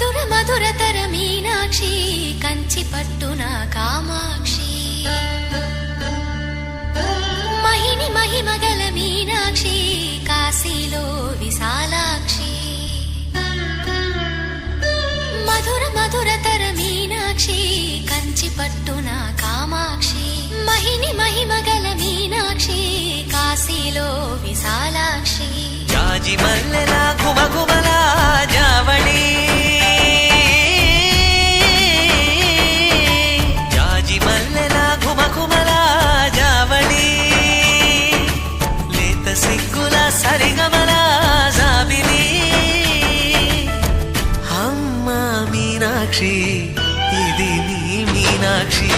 మధుర మధురతర మీనాక్షి కంచి పట్టున కామాక్షి మహిని మహిమగల మీనాక్షి కాశీలో విశాలాక్షి మధుర మధురతర మీనాక్షి కంచి పట్టున కామాక్షి మహిని మహిమగల మీనాక్షి కాశీలో విశాలాక్షి జాజి మల్లెలా గుమగుమలా జావళి జాజి మల్లెలా గుమగుమలా జావళి లేత సిగ్గుల సరిగమల జాబిలి అమ్మ మీనాక్షి ఇది నీ మీనాక్షి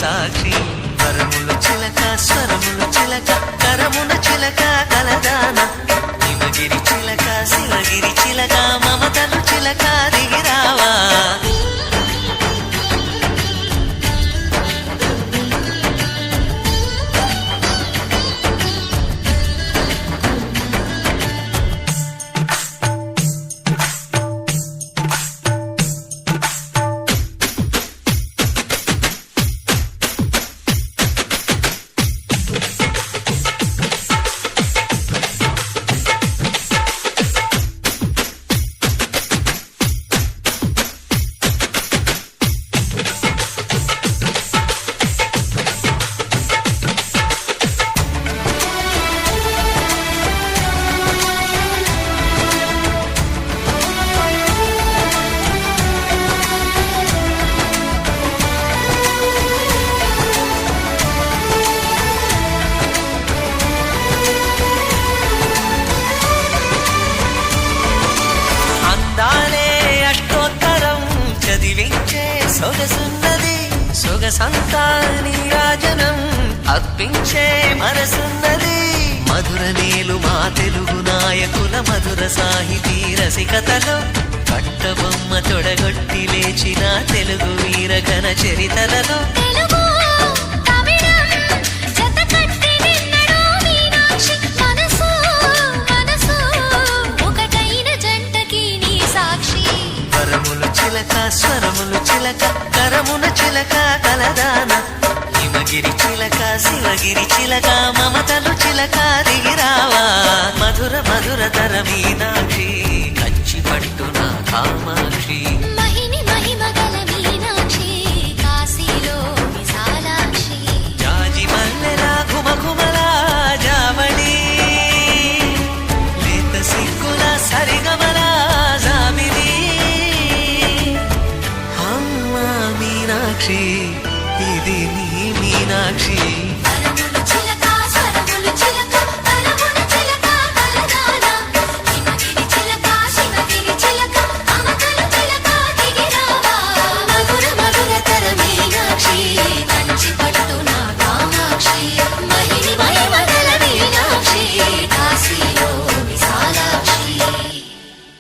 సాక్షి వరములు చిలక స్వరములు చిలక కరమున చిలక కలదాన హిమగిరి చిలక శివగిరి చిలక మమతలు చిలక దిగిరావా సొగసున్నది సొగసంతా నీరాజనం అర్పించే మనసున్నది మధుర నేలు మా తెలుగు నాయకుల మధుర సాహితీ రసికతలో కట్టబొమ్మ తొడగొట్టి లేచిన తెలుగు వీరగణ చరితలలో చిలక స్వరములు చిలక కరమున చిలక కలదాన హిమగిరి చిలక శివగిరి చిలక మమతలు చిలక దిగిరావా మధుర మధురతర మీనాక్షి కంచి పట్టున కామాక్షి మహిని మహిమగల మీనాక్షి కాశీలో విశాలాక్షి జాజి మల్లెలా గుమగుమలా జావళి లేత సిగ్గుల సరిగమల జాబిలి మీనాక్షి ఇది నీ మీనాక్షి